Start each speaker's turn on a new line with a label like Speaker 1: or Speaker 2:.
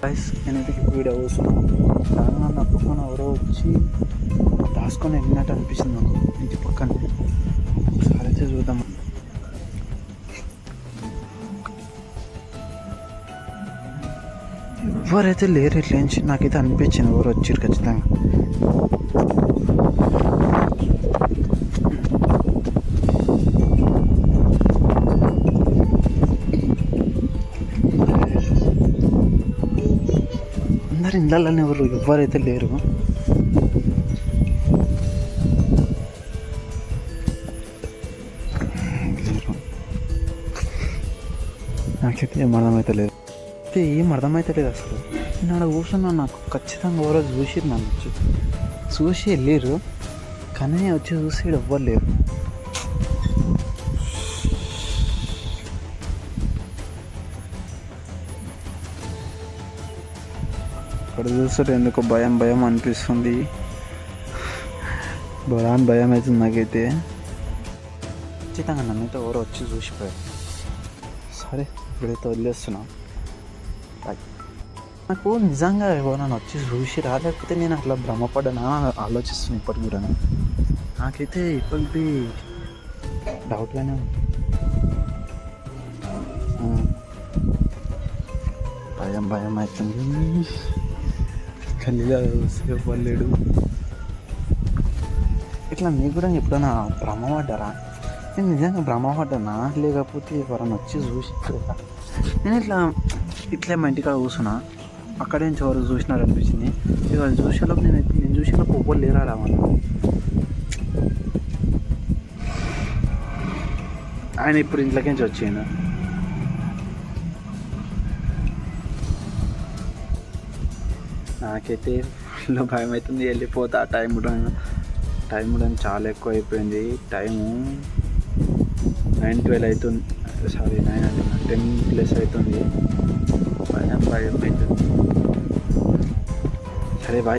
Speaker 1: Guys నేనైతే video చూస్తున్నాను. రాగానే నా పక్కన ఎవరో వచ్చి దాచుకొని వెళ్ళినట్టు అనిపిస్తుంది నాకు ఇంటి పక్కన. ఒకసారి అయితే చూద్దాం. ఎవరైతే లేరు ఇట్లేంచి నాకైతే అనిపించింది ఎవరు వచ్చారు ఖచ్చితంగా. అందరు ఇళ్ళల్లోనే ఎవరైతే లేరు. నాకైతే ఏం అర్థమైతే లేదు. అయితే ఏం అర్థమైతే లేదు అసలు. నేను ఆడ కూర్చున్నా, నాకు ఖచ్చితంగా ఎవరో చూసి నన్ను వచ్చి చూసి వెళ్ళారు, కానీ వచ్చి చూసి ఎవ్వరు లేరు. అక్కడ చూస్తుంటే ఎందుకో భయం భయం అనిపిస్తుంది. బలాన్ భయం అవుతుంది నాకైతే. ఖచ్చితంగా నన్నైతే ఎవరో వచ్చి చూసిపోయారు. సరే ఇప్పుడైతే వదిలేస్తున్నా. నాకు నిజంగా ఎవరైనా వచ్చి చూసి రాలేకపోతే నేను అట్లా భ్రమపడ్డానా ఆలోచిస్తున్నాను ఇప్పటికి కూడా. నాకైతే ఇప్పటికీ డౌట్గానే ఉంది. భయం భయం అవుతుంది. కళ్ళిగా ఇవ్వలేడు. ఇట్లా మీకు కూడా ఎప్పుడైనా భ్రమపడ్డారా? నేను నిజంగా భ్రమపడ్డానా లేకపోతే ఎవరైనా వచ్చి చూసి నేను ఇట్లా మా ఇంటికాడ కూర్చున్నా, అక్కడే నుంచి ఎవరు చూసినారు అనిపించింది. వాళ్ళు చూసేలోపు నేను చూసేలోపు ఎవ్వరు లేరా రావన్నా. ఆయన ఇప్పుడు ఇంట్లోకి నుంచి వచ్చిండు. నాకైతే ఫుల్ భయం అవుతుంది. వెళ్ళిపోతా. టైం కూడా చాలా ఎక్కువ అయిపోయింది. టైము 9:12 అవుతుంది. సారీ 9 అంటే 10+ అవుతుంది. భయం అవుతుంది. సరే బాయ్.